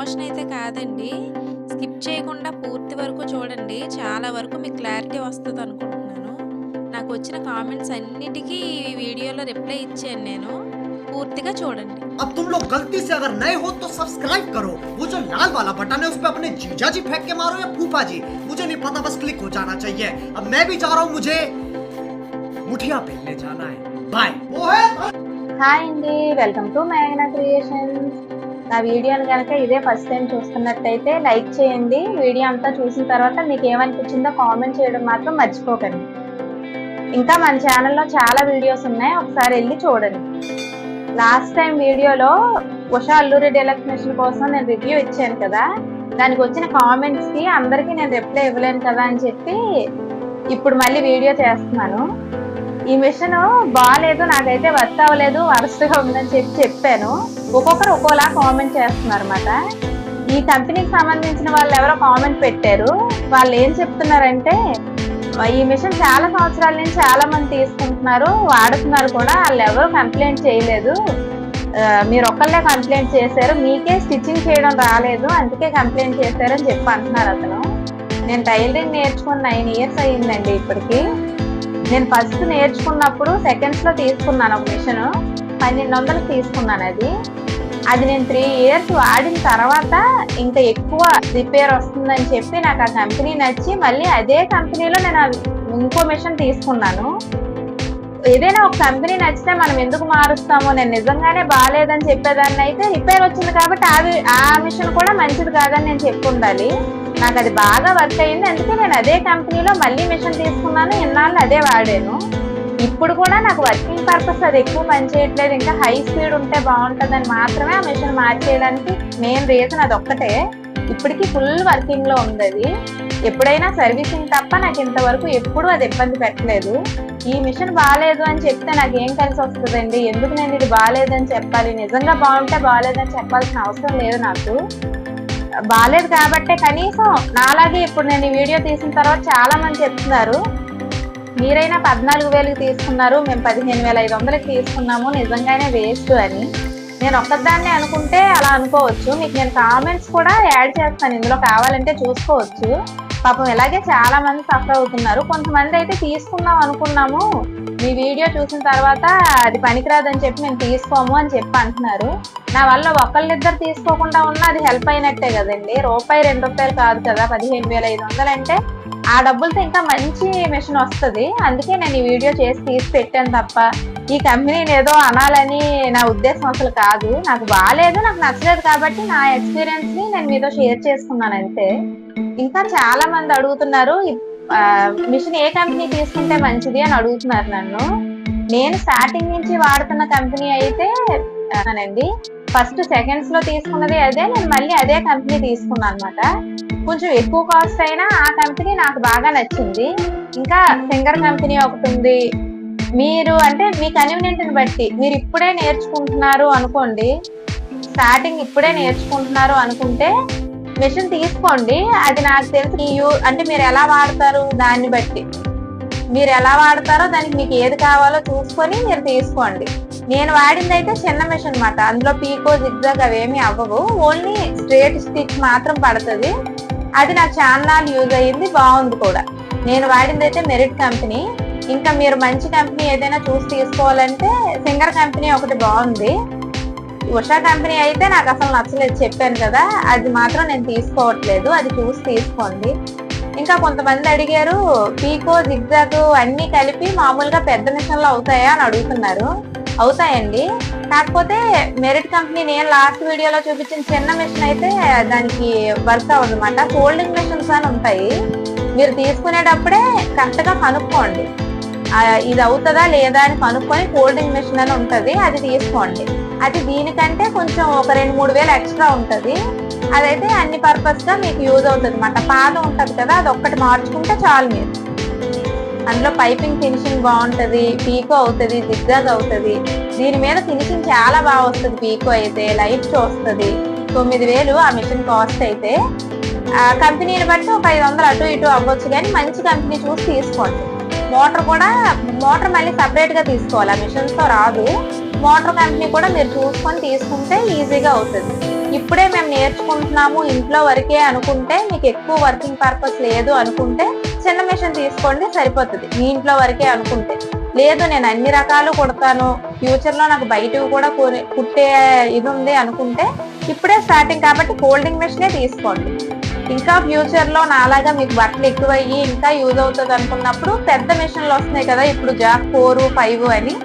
Promotion అయితే కాదండి. Skip చేయకుండా పూర్తి వరకు చూడండి. చాలా వరకు మీకు క్లారిటీ వస్తదనుకుంటున్నాను. నాకొచ్చిన కామెంట్స్ అన్నిటికీ ఈ వీడియోలో రిప్లై ఇచ్చాను నేను. పూర్తిగా చూడండి. अब तुम लोग गलती से अगर नए हो तो सब्सक्राइब करो। वो जो लाल वाला बटन है उस पे अपने जीजा जी फेंक के मारो या फूफा जी, मुझे नहीं पता, बस क्लिक हो जाना चाहिए। अब मैं भी जा रहा हूँ, मुझे मुठिया पेलने जाना है। बाय। హాయ్ అండి, వెల్కమ్ టు మేఘనా క్రియేషన్స్. నా వీడియోని కనుక ఇదే ఫస్ట్ టైం చూస్తున్నట్టయితే లైక్ చేయండి. వీడియో అంతా చూసిన తర్వాత మీకు ఏమనిపించిందో కామెంట్ చేయడం మాత్రం మర్చిపోకండి. ఇంకా మన ఛానల్లో చాలా వీడియోస్ ఉన్నాయి, ఒకసారి వెళ్ళి చూడండి. లాస్ట్ టైం వీడియోలో ఉషా అల్లూరి డీలక్స్ మిషన్ కోసం నేను రివ్యూ ఇచ్చాను కదా, దానికి వచ్చిన కామెంట్స్కి అందరికీ నేను రిప్లై ఇవ్వలేను కదా అని చెప్పి ఇప్పుడు మళ్ళీ వీడియో చేస్తున్నాను. ఈ మిషన్ బాగాలేదు, నాకైతే వర్క్ అవ్వలేదు, వరస్ట్గా ఉందని చెప్పాను. ఒక్కొక్కరు ఒక్కోలా కామెంట్ చేస్తున్నారు అనమాట. ఈ కంపెనీకి సంబంధించిన వాళ్ళు ఎవరో కామెంట్ పెట్టారు. వాళ్ళు ఏం చెప్తున్నారంటే, ఈ మిషన్ చాలా సంవత్సరాల నుంచి చాలా మంది తీసుకుంటున్నారు, వాడుతున్నారు కూడా, వాళ్ళు ఎవరు కంప్లైంట్ చేయలేదు, మీరు ఒక్కళ్ళే కంప్లైంట్ చేశారు, మీకే స్టిచ్చింగ్ చేయడం రాలేదు అందుకే కంప్లైంట్ చేశారని చెప్పి అంటున్నారు అతను. నేను టైలరింగ్ నేర్చుకుని 9 years అయ్యిందండి ఇప్పటికి. నేను ఫస్ట్ నేర్చుకున్నప్పుడు సెకండ్స్లో తీసుకున్నాను ఒక మిషన్, 1200 తీసుకున్నాను. అది నేను 3 years వాడిన తర్వాత ఇంకా ఎక్కువ రిపేర్ వస్తుందని చెప్పి నాకు ఆ కంపెనీ నచ్చి మళ్ళీ అదే కంపెనీలో నేను ఇంకో మిషన్ తీసుకున్నాను. ఏదైనా ఒక కంపెనీ నచ్చితే మనం ఎందుకు మారుస్తామో, నేను నిజంగానే బాగాలేదని చెప్పేదాన్ని అయితే రిపేర్ వచ్చింది కాబట్టి ఆ మిషన్ కూడా మంచిది కాదని నేను చెప్పి ఉండాలి. నాకు అది బాగా వర్క్ అయింది, అందుకే నేను అదే కంపెనీలో మళ్ళీ మిషన్ తీసుకున్నాను, ఇన్నాళ్ళు అదే వాడాను. ఇప్పుడు కూడా నాకు వర్కింగ్ పర్పస్ అది ఎక్కువ పనిచేయట్లేదు, ఇంకా హై స్పీడ్ ఉంటే బాగుంటుందని మాత్రమే ఆ మిషన్ మార్చేయడానికి మెయిన్ రీజన్ అది ఒక్కటే. ఇప్పటికీ ఫుల్ వర్కింగ్లో ఉంది అది. ఎప్పుడైనా సర్వీసింగ్ తప్ప నాకు ఇంతవరకు ఎప్పుడూ అది ఇబ్బంది పెట్టలేదు. ఈ మిషన్ బాగాలేదు అని చెప్తే నాకు ఏం కలిసి వస్తుందండి? ఎందుకు నేను ఇది బాగాలేదని చెప్పాలి? నిజంగా బాగుంటే బాగాలేదని చెప్పాల్సిన అవసరం లేదు నాకు. బాగాలేదు కాబట్టే కనీసం నాలాగే ఇప్పుడు నేను ఈ వీడియో తీసిన తర్వాత చాలా మంది చెప్తున్నారు, మీరైనా 14,000కి తీసుకున్నారు, మేము 15,500కి తీసుకున్నాము, నిజంగానే వేస్ట్ అని. నేను ఒక్కదాన్నే అనుకుంటే అలా అనుకోవచ్చు, మీకు నేను కామెంట్స్ కూడా యాడ్ చేస్తాను ఇందులో, కావాలంటే చూసుకోవచ్చు. పాపం ఇలాగే చాలా మంది సఫర్ అవుతున్నారు. కొంతమంది అయితే తీసుకుందాం అనుకున్నాము, మీ వీడియో చూసిన తర్వాత అది పనికిరాదని చెప్పి మేము తీసుకోము అని చెప్పి అంటున్నారు. నా వల్ల ఒకళ్ళిద్దరు తీసుకోకుండా ఉన్నా అది హెల్ప్ అయినట్టే కదండి. రూపాయి 2 రూపాయలు కాదు కదా, 15,500 అంటే ఆ డబ్బులతో ఇంకా మంచి మిషన్ వస్తుంది. అందుకే నేను ఈ వీడియో చేసి తీసి పెట్టాను తప్ప ఈ కంపెనీని ఏదో అనాలని నా ఉద్దేశం అసలు కాదు. నాకు బాగాలేదు, నాకు నచ్చలేదు కాబట్టి నా ఎక్స్పీరియన్స్ని నేను మీతో షేర్ చేసుకున్నాను అంతే. ఇంకా చాలా మంది అడుగుతున్నారు, మిషన్ ఏ కంపెనీ తీసుకుంటే మంచిది అని అడుగుతున్నారు నన్ను. నేను స్టార్టింగ్ నుంచి వాడుతున్న కంపెనీ అయితే అండి, ఫస్ట్ సెకండ్స్లో తీసుకున్నది అదే, నేను మళ్ళీ అదే కంపెనీ తీసుకున్నాను అనమాట. కొంచెం ఎక్కువ కాస్ట్ అయినా ఆ కంపెనీ నాకు బాగా నచ్చింది. ఇంకా సింగర్ కంపెనీ ఒకటి ఉంది. మీరు అంటే మీ కన్వీనియంట్ని బట్టి, మీరు ఇప్పుడే నేర్చుకుంటున్నారు అనుకోండి, స్టార్టింగ్ ఇప్పుడే నేర్చుకుంటున్నారు అనుకుంటే మిషన్ తీసుకోండి. అది నాకు తెలిసి అంటే మీరు ఎలా వాడతారు దాన్ని బట్టి, మీరు ఎలా వాడతారో దానికి మీకు ఏది కావాలో చూసుకొని మీరు తీసుకోండి. నేను వాడింది అయితే చిన్న మిషన్ అనమాట, అందులో పీకో జిగ్జాగ్ అవేమీ అవ్వవు, ఓన్లీ స్ట్రేట్ స్టిచ్ మాత్రం పడుతుంది. అది నాకు చాలా యూజ్ అయ్యింది, బాగుంది కూడా. నేను వాడింది అయితే మెరిట్ కంపెనీ. ఇంకా మీరు మంచి కంపెనీ ఏదైనా చూసి తీసుకోవాలంటే సింగర్ కంపెనీ ఒకటి బాగుంది. ఉషా కంపెనీ అయితే నాకు అసలు నచ్చలేదు, చెప్పాను కదా, అది మాత్రం నేను తీసుకోవట్లేదు, అది చూసి తీసుకోండి. ఇంకా కొంతమంది అడిగారు, పీకో జిగ్జాగ్ అన్నీ కలిపి మామూలుగా పెద్ద మిషన్లో అవుతాయా అని అడుగుతున్నారు. అవుతాయండి, కాకపోతే మెరిట్ కంపెనీ నేను లాస్ట్ వీడియోలో చూపించిన చిన్న మిషన్ అయితే దానికి వర్క్ అవ్వదు అనమాట. ఫోల్డింగ్ మిషన్స్ అని ఉంటాయి, మీరు తీసుకునేటప్పుడే కరెక్ట్గా కనుక్కోండి, ఇది అవుతుందా లేదా అని కనుక్కొని ఫోల్డింగ్ మిషన్ అని ఉంటుంది, అది తీసుకోండి. అది దీనికంటే కొంచెం ఒక 2-3 వేలు ఎక్స్ట్రా ఉంటుంది. అదైతే అన్ని పర్పస్గా మీకు యూజ్ అవుతుంది అనమాట. పాత ఉంటుంది కదా, అది ఒక్కటి మార్చుకుంటే చాలు. మీరు అందులో పైపింగ్ ఫినిషింగ్ బాగుంటుంది, పీకో అవుతుంది, జిగ్జాగ్ అవుతుంది. దీని మీద ఫినిషింగ్ చాలా బాగా వస్తుంది. పీకో అయితే లైట్ వస్తుంది. 9,000 ఆ మిషన్ కాస్ట్ అయితే. కంపెనీని బట్టి ఒక 500 అటు ఇటు అవ్వచ్చు, కానీ మంచి కంపెనీ చూసి తీసుకోండి. మోటార్ మళ్ళీ సపరేట్గా తీసుకోవాలి, ఆ మిషన్స్తో రాదు. మోటార్ కంపెనీ కూడా మీరు చూసుకొని తీసుకుంటే ఈజీగా అవుతుంది. ఇప్పుడే మేము నేర్చుకుంటున్నాము ఇంట్లో వరకే అనుకుంటే, మీకు ఎక్కువ వర్కింగ్ పర్పస్ లేదు అనుకుంటే చిన్న మిషన్ తీసుకోండి, సరిపోతుంది. మీ ఇంట్లో వరకే అనుకుంటే. లేదు నేను అన్ని రకాలు కుడతాను, ఫ్యూచర్ లో నాకు బయటకు కూడా కుట్టే ఇది ఉంది అనుకుంటే ఇప్పుడే స్టార్టింగ్ కాబట్టి ఫోల్డింగ్ మెషినే తీసుకోండి. ఇంకా ఫ్యూచర్ లో నాలాగా మీకు బట్టలు ఎక్కువయ్యి ఇంకా యూజ్ అవుతుంది అనుకున్నప్పుడు పెద్ద మిషన్లు వస్తున్నాయి కదా, ఇప్పుడు జాక్ 4, 5 అని,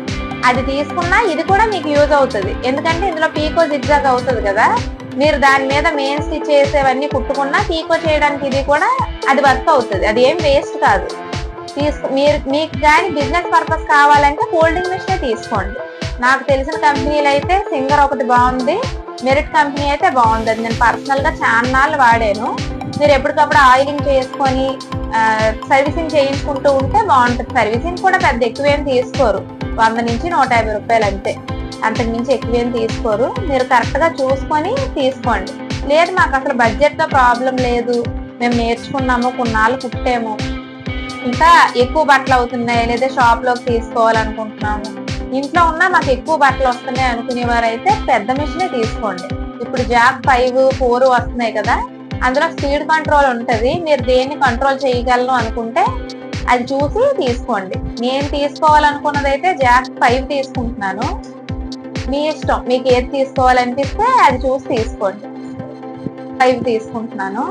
అది తీసుకున్నా ఇది కూడా మీకు యూజ్ అవుతుంది. ఎందుకంటే ఇందులో పీకో జిగ్జాగ్ అవుతుంది కదా, మీరు దాని మీద మెయిన్ స్టిచ్ చేసేవన్నీ కుట్టుకున్నా పీకో చేయడానికి ఇది కూడా అది వర్క్ అవుతుంది. అది ఏం వేస్ట్ కాదు. మీకు కానీ బిజినెస్ పర్పస్ కావాలంటే ఫోల్డింగ్ మెషినే తీసుకోండి. నాకు తెలిసిన కంపెనీలు అయితే సింగర్ ఒకటి బాగుంది, మెరిట్ కంపెనీ అయితే బాగుంది. అది నేను పర్సనల్ గా చాలా నాళ్ళు వాడాను. మీరు ఎప్పటికప్పుడు ఆయిలింగ్ చేసుకొని సర్వీసింగ్ చేయించుకుంటూ ఉంటే బాగుంటుంది. సర్వీసింగ్ కూడా పెద్ద ఎక్కువేం తీసుకోరు, 100 నుంచి 150 రూపాయలు అంతే, అంతకు మించి ఎక్కువేం తీసుకోరు. మీరు కరెక్ట్ గా చూసుకొని తీసుకోండి. లేదు మాకు అసలు బడ్జెట్ లో ప్రాబ్లం లేదు, మేము నేర్చుకున్నాము, కొన్నాళ్ళు కుట్టాము, ఇంకా ఎక్కువ బట్టలు అవుతున్నాయి, లేదా షాప్ లోకి తీసుకోవాలనుకుంటున్నాము, ఇంట్లో ఉన్నా మాకు ఎక్కువ బట్టలు వస్తున్నాయి అనుకునేవారు అయితే పెద్ద మిషనే తీసుకోండి. ఇప్పుడు జాక్ 5, 4 వస్తున్నాయి కదా, అందులో స్పీడ్ కంట్రోల్ ఉంటది. మీరు దేన్ని కంట్రోల్ చేయగలను అనుకుంటే అది చూసి తీసుకోండి. నేను తీసుకోవాలనుకున్నది అయితే జాక్ 5 తీసుకుంటున్నాను. మీ ఇష్టం, మీకు ఏది తీసుకోవాలనిపిస్తే అది చూసి తీసుకోండి. 5 తీసుకుంటున్నాను.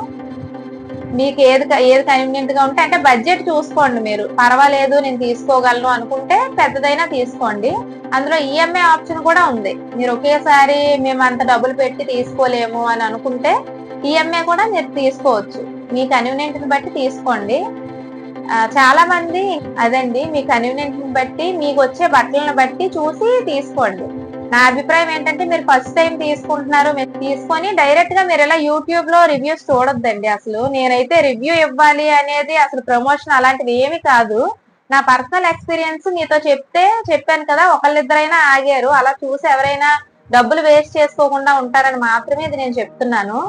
మీకు ఏది కన్వీనియంట్ గా ఉంటే, అంటే బడ్జెట్ చూసుకోండి. మీరు పర్వాలేదు నేను తీసుకోగలను అనుకుంటే పెద్దదైనా తీసుకోండి. అందులో ఈఎంఐ ఆప్షన్ కూడా ఉంది. మీరు ఒకేసారి మేము అంత డబ్బులు పెట్టి తీసుకోలేము అని అనుకుంటే ఈఎంఐ కూడా మీరు తీసుకోవచ్చు. మీ కన్వీనియంట్ ని బట్టి తీసుకోండి. చాలా మంది అదండి, మీ కన్వీనియంట్ ని బట్టి, మీకు వచ్చే బట్టలను బట్టి చూసి తీసుకోండి. నా అభిప్రాయం ఏంటంటే మీరు ఫస్ట్ టైం తీసుకుంటున్నారు, మీరు తీసుకొని డైరెక్ట్ గా మీరు ఇలా యూట్యూబ్ లో రివ్యూస్ చూడొద్దండి. అసలు నేనైతే రివ్యూ ఇవ్వాలి అనేది అసలు ప్రమోషన్ అలాంటివి ఏమి కాదు. నా పర్సనల్ ఎక్స్పీరియన్స్ మీతో చెప్పాను కదా, ఒకళ్ళిద్దరైనా ఆగారు. అలా చూసి ఎవరైనా డబ్బులు వేస్ట్ చేసుకోకుండా ఉంటారని మాత్రమే ఇది నేను చెప్తున్నాను.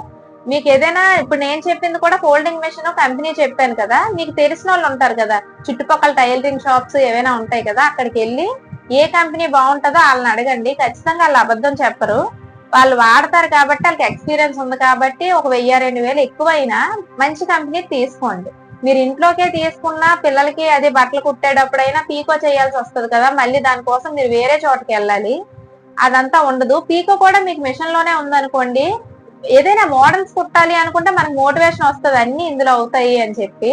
మీకు ఏదైనా, ఇప్పుడు నేను చెప్పింది కూడా ఫోల్డింగ్ మెషిన్ కంపెనీ చెప్పాను కదా, మీకు తెలిసిన వాళ్ళు ఉంటారు కదా, చుట్టుపక్కల టైలరింగ్ షాప్స్ ఏవైనా ఉంటాయి కదా, అక్కడికి వెళ్ళి ఏ కంపెనీ బాగుంటుందో వాళ్ళని అడగండి. ఖచ్చితంగా వాళ్ళు అబద్ధం చెప్పరు. వాళ్ళు వాడతారు కాబట్టి, వాళ్ళకి ఎక్స్పీరియన్స్ ఉంది కాబట్టి, ఒక 1000-2000 ఎక్కువైనా మంచి కంపెనీ తీసుకోండి. మీరు ఇంట్లోకే తీసుకున్నా పిల్లలకి అదే బట్టలు కుట్టేటప్పుడైనా పీకో చేయాల్సి వస్తుంది కదా, మళ్ళీ దానికోసం మీరు వేరే చోటకి వెళ్ళాలి. అదంతా ఉండదు. పీకో కూడా మీకు మిషన్ లోనే ఉందనుకోండి, ఏదైనా మోడల్స్ కుట్టాలి అనుకుంటే మనకు మోటివేషన్ వస్తుంది, అన్ని ఇందులో అవుతాయి అని చెప్పి.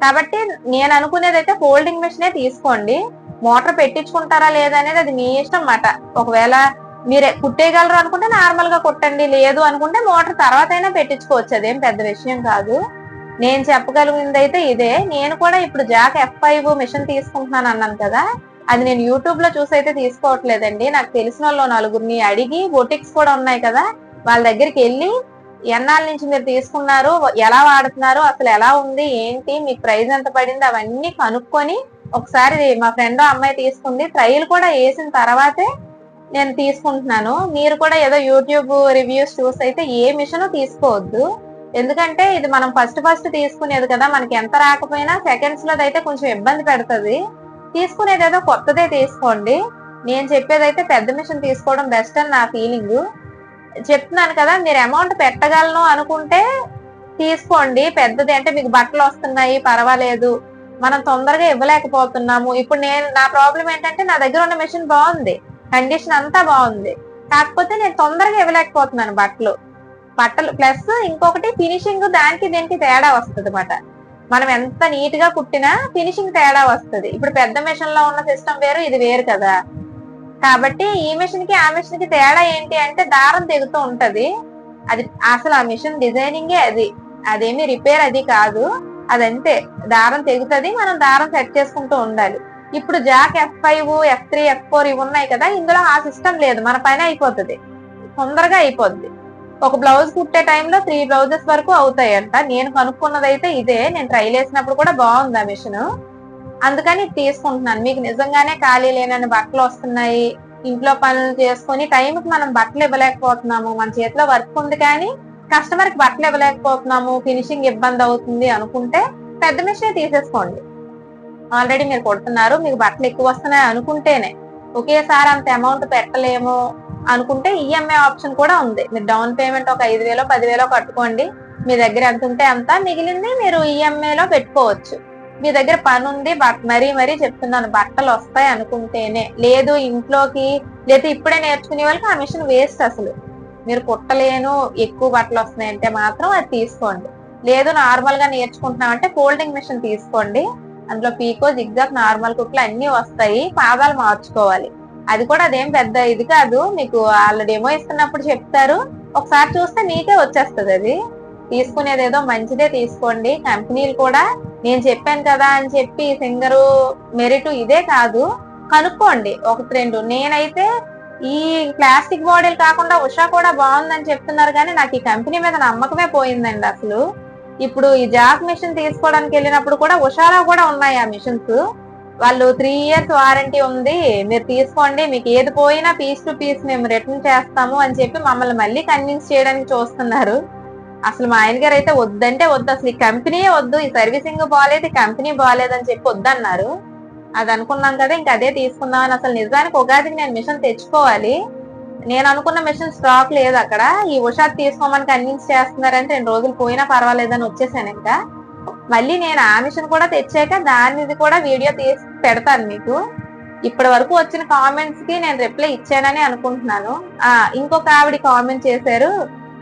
కాబట్టి నేను అనుకునేది అయితే ఫోల్డింగ్ మెషినే తీసుకోండి. మోటార్ పెట్టించుకుంటారా లేదా అనేది అది మీ ఇష్టం అన్నమాట. ఒకవేళ మీరే కుట్టేయగలరు అనుకుంటే నార్మల్ గా కుట్టండి, లేదు అనుకుంటే మోటార్ తర్వాత అయినా పెట్టించుకోవచ్చు, అదేం పెద్ద విషయం కాదు. నేను చెప్పగలిగింది అయితే ఇదే. నేను కూడా ఇప్పుడు జాక్ F5 మిషన్ తీసుకుంటున్నాను అన్నాను కదా, అది నేను యూట్యూబ్ లో చూసి అయితే తీసుకోవట్లేదండి. నాకు తెలిసిన వాళ్ళు 4గురిని అడిగి, బొటిక్స్ కూడా ఉన్నాయి కదా, వాళ్ళ దగ్గరికి వెళ్ళి ఎన్నాళ్ళ నుంచి మీరు తీసుకున్నారు, ఎలా వాడుతున్నారు, అసలు ఎలా ఉంది ఏంటి, మీకు ప్రైస్ ఎంత పడింది, అవన్నీ కనుక్కొని ఒకసారి, మా ఫ్రెండ్ అమ్మాయి తీసుకుంది, ట్రయల్ కూడా వేసిన తర్వాతే నేను తీసుకుంటున్నాను. మీరు కూడా ఏదో యూట్యూబ్ రివ్యూస్ చూసి అయితే ఏ మిషన్ తీసుకోవద్దు. ఎందుకంటే ఇది మనం ఫస్ట్ తీసుకునేది కదా, మనకి ఎంత రాకపోయినా సెకండ్స్ లో అయితే కొంచెం ఇబ్బంది పెడుతుంది. తీసుకునేది ఏదో కొత్తదే తీసుకోండి. నేను చెప్పేదైతే పెద్ద మిషన్ తీసుకోవడం బెస్ట్ అని నా ఫీలింగ్. చెప్తున్నాను కదా, మీరు అమౌంట్ పెట్టగలను అనుకుంటే తీసుకోండి పెద్దది. అంటే మీకు బట్టలు వస్తున్నాయి, పర్వాలేదు, మనం తొందరగా ఇవ్వలేకపోతున్నాము. ఇప్పుడు నా ప్రాబ్లం ఏంటంటే నా దగ్గర ఉన్న మెషిన్ బాగుంది, కండిషన్ అంతా బాగుంది, కాకపోతే నేను తొందరగా ఇవ్వలేకపోతున్నాను బట్టలు. ప్లస్ ఇంకొకటి ఫినిషింగ్ దానికి దీనికి తేడా వస్తుంది అన్నమాట. మనం ఎంత నీట్ గా కుట్టినా ఫినిషింగ్ తేడా వస్తుంది. ఇప్పుడు పెద్ద మెషిన్ లో ఉన్న సిస్టమ్ వేరు, ఇది వేరు కదా. కాబట్టి ఈ మిషన్ కి ఆ మిషన్ కి తేడా ఏంటి అంటే దారం తెగుతూ ఉంటది. అది అసలు ఆ మిషన్ డిజైనింగే అది, అదేమి రిపేర్ అది కాదు, అదంతే, దారం తెగుతుంది, మనం దారం సెట్ చేసుకుంటూ ఉండాలి. ఇప్పుడు జాక్ F5, F3, F4 ఇవి ఉన్నాయి కదా, ఇందులో ఆ సిస్టమ్ లేదు, మన పైన అయిపోతుంది, తొందరగా అయిపోద్ది. ఒక బ్లౌజ్ కుట్టే టైంలో 3 బ్లౌజెస్ వరకు అవుతాయంట. నేను కనుక్కున్నదైతే ఇదే, నేను ట్రైల్ వేసినప్పుడు కూడా బాగుంది ఆ మిషన్, అందుకని తీసుకుంటున్నాను. మీకు నిజంగానే ఖాళీ లేనని బట్టలు వస్తున్నాయి, ఇంట్లో పనులు చేసుకుని టైంకి మనం బట్టలు ఇవ్వలేకపోతున్నాము, మన చేతిలో వర్క్ ఉంది కానీ కస్టమర్ కి బట్టలు ఇవ్వలేకపోతున్నాము, ఫినిషింగ్ ఇబ్బంది అవుతుంది అనుకుంటే పెద్ద మిషనే తీసేసుకోండి. ఆల్రెడీ మీరు కొడుతున్నారు, మీకు బట్టలు ఎక్కువ వస్తున్నాయి అనుకుంటేనే, ఒకేసారి అంత అమౌంట్ పెట్టలేము, అనుకుంటే ఈఎంఐ ఆప్షన్ కూడా ఉంది. మీరు డౌన్ పేమెంట్ ఒక 5,000 10,000 కట్టుకోండి, మీ దగ్గర ఎంత ఉంటే అంత, మిగిలింది మీరు ఈఎంఐలో పెట్టుకోవచ్చు. మీ దగ్గర పని ఉంది, మరీ చెప్తున్నాను, బట్టలు వస్తాయి అనుకుంటేనే, లేదు ఇంట్లోకి లేదా ఇప్పుడే నేర్చుకునే వాళ్ళకి ఆ మిషన్ వేస్ట్. అసలు మీరు కుట్టలేను ఎక్కువ బట్టలు వస్తున్నాయంటే మాత్రం అది తీసుకోండి. లేదు నార్మల్ గా నేర్చుకుంటున్నామంటే ఫోల్డింగ్ మిషన్ తీసుకోండి. అందులో పీకో జిగ్జాగ్ నార్మల్ కుట్లు అన్ని వస్తాయి, పాదాలు మార్చుకోవాలి. అది కూడా అదేం పెద్ద ఇది కాదు, మీకు వాళ్ళు డెమో ఇస్తున్నప్పుడు చెప్తారు, ఒకసారి చూస్తే మీకే వచ్చేస్తుంది. అది తీసుకునేది ఏదో మంచిదే తీసుకోండి. కంపెనీలు కూడా నేను చెప్పాను కదా అని చెప్పి సింగరు మెరిట్ ఇదే కాదు, కనుక్కోండి ఒకటి రెండు. నేనైతే ఈ ప్లాస్టిక్ బాడీలు కాకుండా ఉషా కూడా బాగుందని చెప్తున్నారు, కానీ నాకు ఈ కంపెనీ మీద నమ్మకమే పోయిందండి అసలు. ఇప్పుడు ఈ జాక్ మిషన్ తీసుకోవడానికి వెళ్ళినప్పుడు కూడా ఉషాలో కూడా ఉన్నాయి ఆ మిషన్స్. వాళ్ళు 3 years వారంటీ ఉంది, మీరు తీసుకోండి, మీకు ఏది పోయినా పీస్ టు పీస్ మేము రిటర్న్ చేస్తాము అని చెప్పి మమ్మల్ని మళ్ళీ కన్విన్స్ చేయడానికి చూస్తున్నారు. అసలు మా ఆయన గారు అయితే వద్దంటే వద్దు, అసలు ఈ కంపెనీయే వద్దు, ఈ సర్వీసింగ్ బాగాలేదు, ఈ కంపెనీ బాగాలేదు అని చెప్పి వద్దన్నారు. అది అనుకున్నాం కదా, ఇంకా అదే తీసుకుందాం అని. అసలు నిజానికి ఉగాదికి నేను మిషన్ తెచ్చుకోవాలి, నేను అనుకున్న మిషన్ స్టాక్ లేదు అక్కడ. ఈ ఉషా తీసుకోమని కన్విన్స్ చేస్తున్నారంటే 2 రోజులు పోయినా పర్వాలేదని వచ్చేసాను. ఇంకా మళ్ళీ నేను ఆ మిషన్ కూడా తెచ్చాక దానిది కూడా వీడియో తీసి పెడతాను మీకు. ఇప్పటి వరకు వచ్చిన కామెంట్స్ కి నేను రిప్లై ఇచ్చానని అనుకుంటున్నాను. ఇంకొక ఆవిడ కామెంట్ చేశారు,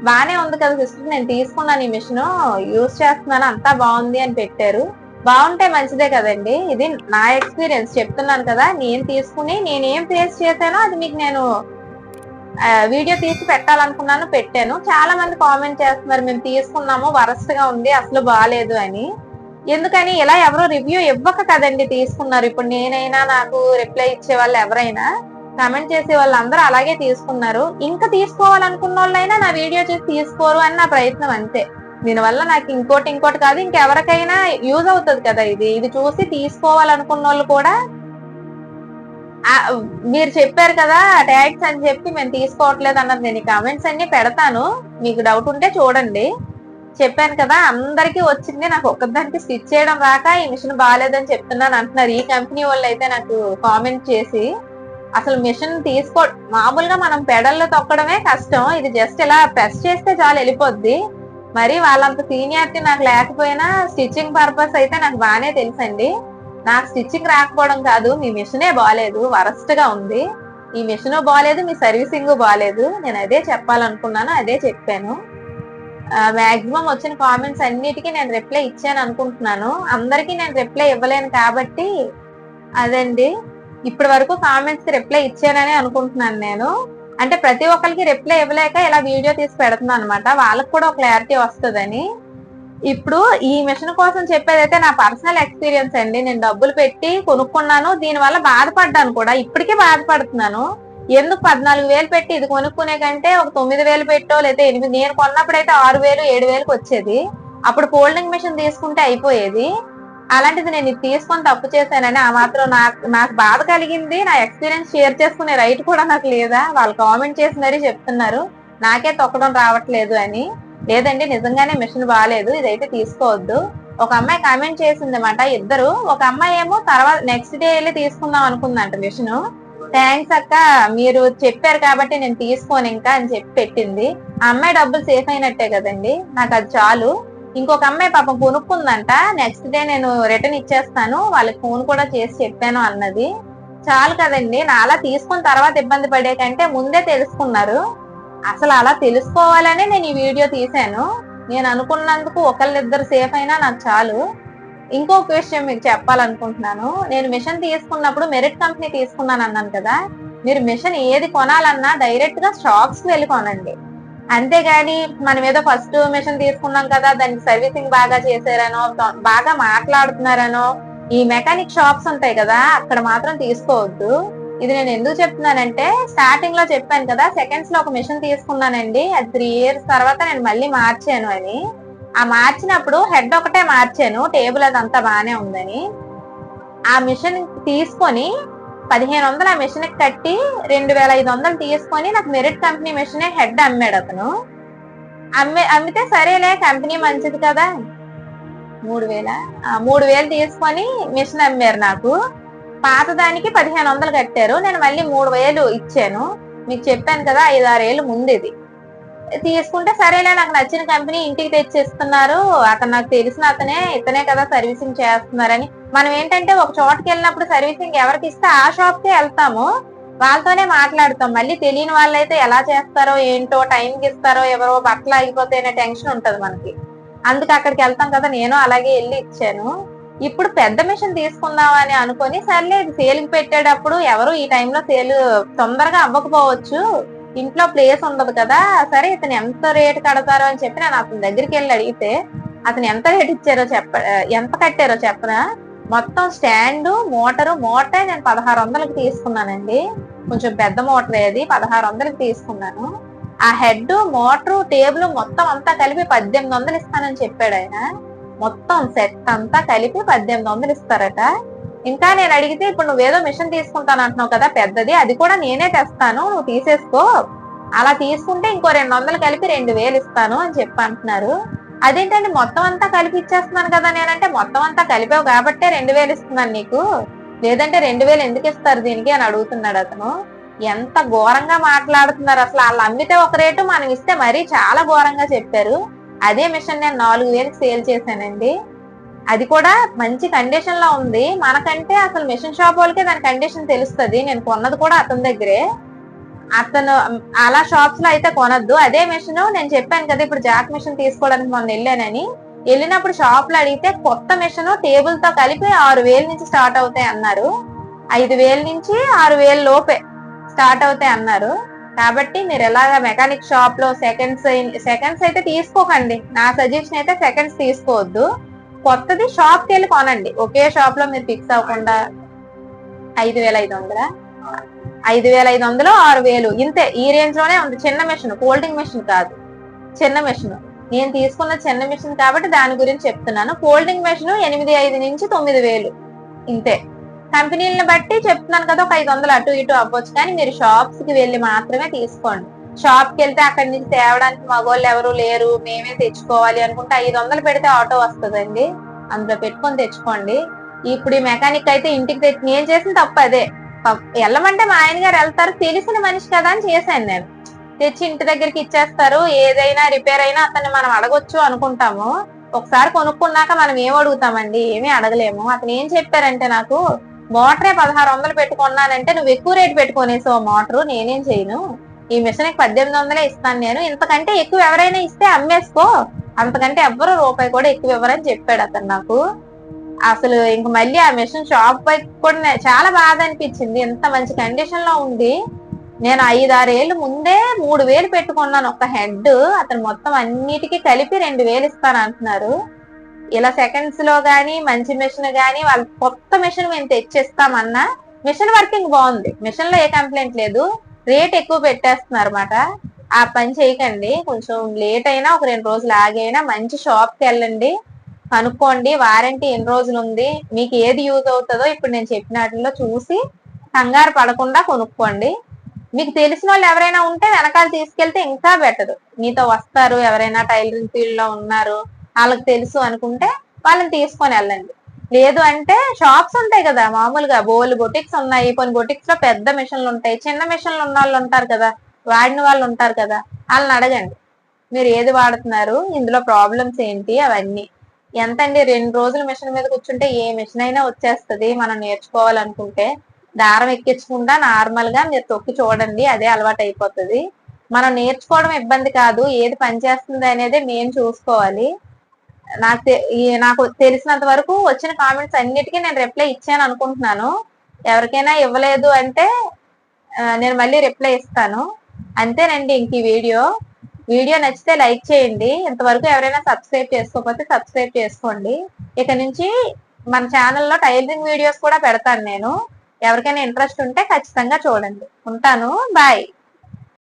బానే ఉంది కదా సిస్టర్, నేను తీసుకున్నాను ఈ మిషన్, యూజ్ చేస్తున్నాను, అంతా బాగుంది అని పెట్టారు. బాగుంటే మంచిదే కదండి, ఇది నా ఎక్స్పీరియన్స్ చెప్తున్నాను కదా. నేను తీసుకుని నేనేం ఫేస్ చేశానో అది మీకు నేను వీడియో తీసి పెట్టాలనుకున్నాను, పెట్టాను. చాలా మంది కామెంట్ చేస్తున్నారు, మేము తీసుకున్నాము వరస్ట్ గా ఉంది, అసలు బాగాలేదు అని. ఎందుకని ఇలా ఎవరో రివ్యూ ఇవ్వక కదండి తీసుకున్నారు. ఇప్పుడు నేనైనా, నాకు రిప్లై ఇచ్చే వాళ్ళు ఎవరైనా, కామెంట్ చేసే వాళ్ళందరూ అలాగే తీసుకున్నారు. ఇంకా తీసుకోవాలనుకున్న వాళ్ళైనా నా వీడియో చూసి తీసుకోరు అని నా ప్రయత్నం, అంతే. దీనివల్ల నాకు ఇంకోటి కాదు, ఇంకెవరికైనా యూజ్ అవుతుంది కదా ఇది చూసి తీసుకోవాలనుకున్న వాళ్ళు కూడా. మీరు చెప్పారు కదా ట్యాగ్స్ అని చెప్పి మేము తీసుకోవట్లేదు అన్నది, నేను ఈ కామెంట్స్ అన్ని పెడతాను, మీకు డౌట్ ఉంటే చూడండి. చెప్పాను కదా అందరికీ వచ్చింది, నాకు ఒక్కదానికి స్టిచ్ చేయడం రాక ఈ మిషన్ బాగాలేదని చెప్తున్నాను అంటున్నారు ఈ కంపెనీ వాళ్ళు అయితే నాకు కామెంట్ చేసి. అసలు మిషన్ మామూలుగా మనం పెడల్లో తొక్కడమే కష్టం, ఇది జస్ట్ ఇలా ప్రెస్ చేస్తే చాలు వెళ్ళిపోద్ది. మరి వాళ్ళంత సీనియారిటీ నాకు లేకపోయినా స్టిచ్చింగ్ పర్పస్ అయితే నాకు బాగానే తెలుసండి. నాకు స్టిచ్చింగ్ రాకపోవడం కాదు, మీ మిషనే బాగాలేదు, వరస్ట్ గా ఉంది. ఈ మిషన్ బాగాలేదు, మీ సర్వీసింగ్ బాగాలేదు. నేను అదే చెప్పాలనుకున్నాను, అదే చెప్పాను. మాక్సిమం వచ్చిన కామెంట్స్ అన్నిటికీ నేను రిప్లై ఇచ్చాను అనుకుంటున్నాను. అందరికీ నేను రిప్లై ఇవ్వలేను కాబట్టి అదండి, ఇప్పటి వరకు కామెంట్స్ కి రిప్లై ఇచ్చానని అనుకుంటున్నాను నేను. అంటే ప్రతి ఒక్కరికి రిప్లై ఇవ్వలేక ఇలా వీడియో తీసి పెడుతున్నాను అనమాట, వాళ్ళకి కూడా క్లారిటీ వస్తుందని. ఇప్పుడు ఈ మిషన్ కోసం చెప్పేదైతే నా పర్సనల్ ఎక్స్పీరియన్స్ అండి. నేను డబ్బులు పెట్టి కొనుక్కున్నాను, దీనివల్ల బాధపడ్డాను కూడా, ఇప్పటికే బాధపడుతున్నాను. ఎందుకు 14,000 పెట్టి ఇది కొనుక్కునే కంటే ఒక 9,000 పెట్టో లేదా 8, నేను కొన్నప్పుడైతే 6,000 7,000కి వచ్చేది. అప్పుడు ఫోల్డింగ్ మిషన్ తీసుకుంటే అయిపోయేది. అలాంటిది నేను ఇది తీసుకొని తప్పు చేశానని ఆ మాత్రం నాకు బాధ కలిగింది. నా ఎక్స్పీరియన్స్ షేర్ చేసుకునే రైట్ కూడా నాకు లేదా? వాళ్ళు కామెంట్ చేసి మరీ చెప్తున్నారు నాకే తొక్కడం రావట్లేదు అని. లేదండి, నిజంగానే మిషన్ బాగాలేదు, ఇదైతే తీసుకోవద్దు. ఒక అమ్మాయి కామెంట్ చేసింది అన్నమాట, ఇద్దరు. ఒక అమ్మాయి ఏమో తర్వాత నెక్స్ట్ డే వెళ్ళి తీసుకుందాం అనుకుందంట మిషన్. థ్యాంక్స్ అక్క, మీరు చెప్పారు కాబట్టి నేను తీసుకోను ఇంకా అని చెప్పి పెట్టింది. ఆ అమ్మాయి డబ్బులు సేఫ్ అయినట్టే కదండి, నాకు అది చాలు. ఇంకొక అమ్మాయి పాపం కొనుక్కుందంట, నెక్స్ట్ డే నేను రిటర్న్ ఇచ్చేస్తాను, వాళ్ళకి ఫోన్ కూడా చేసి చెప్పాను అన్నది. చాలు కదండి, నా అలా తీసుకున్న తర్వాత ఇబ్బంది పడే కంటే ముందే తెలుసుకున్నారు. అసలు అలా తెలుసుకోవాలనే నేను ఈ వీడియో తీశాను. నేను అనుకున్నందుకు ఒకళ్ళిద్దరు సేఫ్ అయినా నాకు చాలు. ఇంకొక విషయం మీకు చెప్పాలనుకుంటున్నాను, నేను మిషన్ తీసుకున్నప్పుడు మెరిట్ కంపెనీ తీసుకున్నాను అన్నాను కదా. మీరు మిషన్ ఏది కొనాలన్నా డైరెక్ట్ గా షాప్స్ కి వెళ్ళి కొనండి, అంతేగాని మనం ఏదో ఫస్ట్ మిషన్ తీసుకున్నాం కదా దానికి సర్వీసింగ్ బాగా చేశారనో, బాగా మాట్లాడుతున్నారనో, ఈ మెకానిక్ షాప్స్ ఉంటాయి కదా అక్కడ మాత్రం తీసుకోవద్దు. ఇది నేను ఎందుకు చెప్తున్నానంటే, స్టార్టింగ్ లో చెప్పాను కదా సెకండ్స్ లో ఒక మిషన్ తీసుకున్నానండి, అది 3 years తర్వాత నేను మళ్ళీ మార్చాను అని. ఆ మార్చినప్పుడు హెడ్ ఒకటే మార్చాను, టేబుల్ అదంతా బాగానే ఉందని. ఆ మిషన్ తీసుకొని 1,500 ఆ మిషన్ కి కట్టి 2,500 తీసుకొని నాకు మెరిట్ కంపెనీ మిషన్ హెడ్ అమ్మాడు అతను. అమ్మితే సరేలే కంపెనీ మంచిది కదా, 3,000 తీసుకొని మిషన్ అమ్మారు నాకు. పాత దానికి 1,500 కట్టారు, నేను మళ్ళీ 3,000 ఇచ్చాను. మీకు చెప్పాను కదా 5-6 ఏళ్ళు ముందు ఇది తీసుకుంటే, సరేలే నాకు నచ్చిన కంపెనీ ఇంటికి తెచ్చిస్తున్నారు, అతను నాకు తెలిసిన అతనే, ఇతనే కదా సర్వీసింగ్ చేస్తున్నారని. మనం ఏంటంటే ఒక చోటకి వెళ్ళినప్పుడు సర్వీసింగ్ ఎవరికి ఇస్తే ఆ షాప్ కే వెళ్తాము, వాళ్ళతోనే మాట్లాడతాం. మళ్ళీ తెలియని వాళ్ళైతే ఎలా చేస్తారో ఏంటో, టైంకి ఇస్తారో ఎవరో, బట్టలు ఆగిపోతే అనే టెన్షన్ ఉంటది మనకి. అందుకు అక్కడికి వెళ్తాం కదా, నేను అలాగే వెళ్ళి ఇచ్చాను. ఇప్పుడు పెద్ద మిషన్ తీసుకుందాం అని అనుకొని, సర్లే సేల్కి పెట్టేటప్పుడు ఎవరు ఈ టైంలో సేల్ తొందరగా అవ్వకపోవచ్చు, ఇంట్లో ప్లేస్ ఉండదు కదా, సరే ఇతను ఎంత రేట్ కడతారో అని చెప్పి నేను అతని దగ్గరికి వెళ్ళి అడిగితే, అతను ఎంత రేట్ ఇచ్చారో ఎంత కట్టారో చెప్పనా, మొత్తం స్టాండ్ మోటార్ నేను 1600కి తీసుకున్నానండి. కొంచెం పెద్ద మోటార్ అది, 1600కి తీసుకున్నాను. ఆ హెడ్ మోటార్ టేబుల్ మొత్తం అంతా కలిపి 1800 ఇస్తానని చెప్పాడు ఆయన. మొత్తం సెట్ అంతా కలిపి 1800 ఇస్తారట. ఇంకా నేను అడిగితే, ఇప్పుడు నువ్వేదో మిషన్ తీసుకుంటాను అంటున్నావు కదా పెద్దది, అది కూడా నేనే తెస్తాను, నువ్వు తీసేసుకో, అలా తీసుకుంటే ఇంకో 200 కలిపి 2000 ఇస్తాను అని చెప్పి అంటున్నారు. అదేంటండి మొత్తం అంతా కలిపి ఇచ్చేస్తున్నాను కదా నేనంటే, మొత్తం అంతా కలిపావు కాబట్టే 2000 ఇస్తున్నాను నీకు, లేదంటే 2000 ఎందుకు ఇస్తారు దీనికి అని అడుగుతున్నాడు అతను. ఎంత ఘోరంగా మాట్లాడుతున్నారు అసలు. వాళ్ళు అమ్మితే ఒక రేటు, మనం ఇస్తే మరీ చాలా ఘోరంగా చెప్పారు. అదే మిషన్ నేను 4000కి సేల్ చేశానండి. అది కూడా మంచి కండిషన్ లో ఉంది. మనకంటే అసలు మిషన్ షాప్ వాళ్ళకే దాని కండిషన్ తెలుస్తుంది. నేను కొన్నది కూడా అతని దగ్గరే. అతను అలా షాప్స్ లో అయితే కొనద్దు. అదే మిషన్ నేను చెప్పాను కదా ఇప్పుడు జాక్ మిషన్ తీసుకోవడానికి మొన్న వెళ్ళానని, వెళ్ళినప్పుడు షాప్ లో అడిగితే కొత్త మిషన్ టేబుల్ తో కలిపి 6000 నుంచి స్టార్ట్ అవుతాయి అన్నారు. 5000 నుంచి 6000 లోపే స్టార్ట్ అవుతాయి అన్నారు. కాబట్టి మీరు ఎలాగా మెకానిక్ షాప్ లో సెకండ్స్ అయితే తీసుకోకండి. నా సజెషన్ అయితే సెకండ్స్ తీసుకోవద్దు. కొత్తది షాప్ కి వెళ్ళి కొనండి. ఒకే షాప్ లో మీరు ఫిక్స్ అవ్వకుండా 5500 5500 6000 ఇంతే, ఈ రేంజ్ లోనే ఉంది. చిన్న మిషన్, ఫోల్డింగ్ మిషన్ కాదు, చిన్న మిషన్. నేను తీసుకున్న చిన్న మిషన్ కాబట్టి దాని గురించి చెప్తున్నాను. ఫోల్డింగ్ మిషన్ 8500 నుంచి 9000 ఇంతే. కంపెనీలను బట్టి చెప్తున్నాను కదా, ఒక 500 అటు ఇటు అవ్వచ్చు, కానీ మీరు షాప్స్ కి వెళ్ళి మాత్రమే తీసుకోండి. షాప్ కి వెళ్తే అక్కడి నుంచి తేవడానికి మగోళ్ళు ఎవరు లేరు, మేమే తెచ్చుకోవాలి అనుకుంటే 500 పెడితే ఆటో వస్తుందండి, అందులో పెట్టుకొని తెచ్చుకోండి. ఇప్పుడు ఈ మెకానిక్ అయితే ఇంటికి తెచ్చి, నేను చేసిన తప్పు అదే. వెళ్ళమంటే మా ఆయన గారు వెళ్తారు, తెలిసిన మనిషి కదా అని చేశాను నేను. తెచ్చి ఇంటి దగ్గరికి ఇచ్చేస్తారు, ఏదైనా రిపేర్ అయినా అతన్ని మనం అడగొచ్చు అనుకుంటాము. ఒకసారి కొనుక్కున్నాక మనం ఏం అడుగుతామండి, ఏమీ అడగలేము. అతను ఏం చెప్పారంటే, నాకు మోటరే 1600 పెట్టుకున్నానంటే నువ్వు ఎక్కువ రేటు పెట్టుకునేసావు మోటరు, నేనేం చేయను, ఈ మిషన్ 1800 ఇస్తాను నేను, ఇంతకంటే ఎక్కువ ఎవరైనా ఇస్తే అమ్మేసుకో, అంతకంటే ఎవ్వరు రూపాయి కూడా ఎక్కువ ఇవ్వరని చెప్పాడు అతను నాకు. అసలు ఇంక మళ్ళీ ఆ మిషన్ షాప్ పై కూడా చాలా బాధ అనిపించింది. ఎంత మంచి కండిషన్ లో ఉంది. నేను 5-6 ఏళ్ళు ముందే 3000 పెట్టుకున్నాను ఒక హెడ్, అతను మొత్తం అన్నిటికీ కలిపి 2000 ఇస్తాను అంటున్నారు. ఇలా సెకండ్స్ లో గానీ మంచి మిషన్ గానీ, వాళ్ళు కొత్త మిషన్ మేము తెచ్చిస్తామన్నా, మిషన్ వర్కింగ్ బాగుంది, మిషన్ లో ఏ కంప్లైంట్ లేదు, రేట్ ఎక్కువ పెట్టేస్తున్నారు అన్నమాట. ఆ పని చేయకండి. కొంచెం లేట్ అయినా, ఒక 2 రోజులు ఆగైనా మంచి షాప్ కి వెళ్ళండి, కనుక్కోండి వారంటీ ఎన్ని రోజులు ఉంది, మీకు ఏది యూజ్ అవుతుందో ఇప్పుడు నేను చెప్పిన వాటిలో చూసి కంగారు పడకుండా కొనుక్కోండి. మీకు తెలిసిన వాళ్ళు ఎవరైనా ఉంటే వెనకాల తీసుకెళ్తే ఇంకా బెటర్, మీతో వస్తారు, ఎవరైనా టైలరింగ్ ఫీల్డ్ లో ఉన్నారు వాళ్ళకి తెలుసు అనుకుంటే వాళ్ళని తీసుకొని వెళ్ళండి. లేదు అంటే షాప్స్ ఉంటాయి కదా, మామూలుగా బోల్ బొటిక్స్ ఉన్నాయి, కొన్ని బొటిక్స్ లో పెద్ద మిషన్లు ఉంటాయి, చిన్న మిషన్లు ఉన్న వాళ్ళు ఉంటారు కదా, వాడిన వాళ్ళు ఉంటారు కదా, వాళ్ళని అడగండి మీరు ఏది వాడుతున్నారు, ఇందులో ప్రాబ్లమ్స్ ఏంటి, అవన్నీ. ఎంతండి 2 రోజులు మిషన్ మీద కూర్చుంటే ఏ మిషన్ అయినా వచ్చేస్తుంది మనం నేర్చుకోవాలనుకుంటే. దారం ఎక్కించకుండా నార్మల్ గా మీరు తొక్కి చూడండి, అదే అలవాటు అయిపోతుంది. మనం నేర్చుకోవడం ఇబ్బంది కాదు, ఏది పనిచేస్తుంది అనేది మేము చూసుకోవాలి. నాకు తెలిసినంత వరకు వచ్చిన కామెంట్స్ అన్నిటికీ నేను రిప్లై ఇచ్చాను అనుకుంటున్నాను. ఎవరికైనా ఇవ్వలేదు అంటే నేను మళ్ళీ రిప్లై ఇస్తాను. అంతేనండి ఇంక ఈ వీడియో నచ్చితే లైక్ చేయండి. ఇంతవరకు ఎవరైనా సబ్స్క్రైబ్ చేసుకోకపోతే సబ్స్క్రైబ్ చేసుకోండి. ఇక నుంచి మన ఛానల్లో టైలరింగ్ వీడియోస్ కూడా పెడతాను నేను. ఎవరికైనా ఇంట్రెస్ట్ ఉంటే ఖచ్చితంగా చూడండి. ఉంటాను, బాయ్.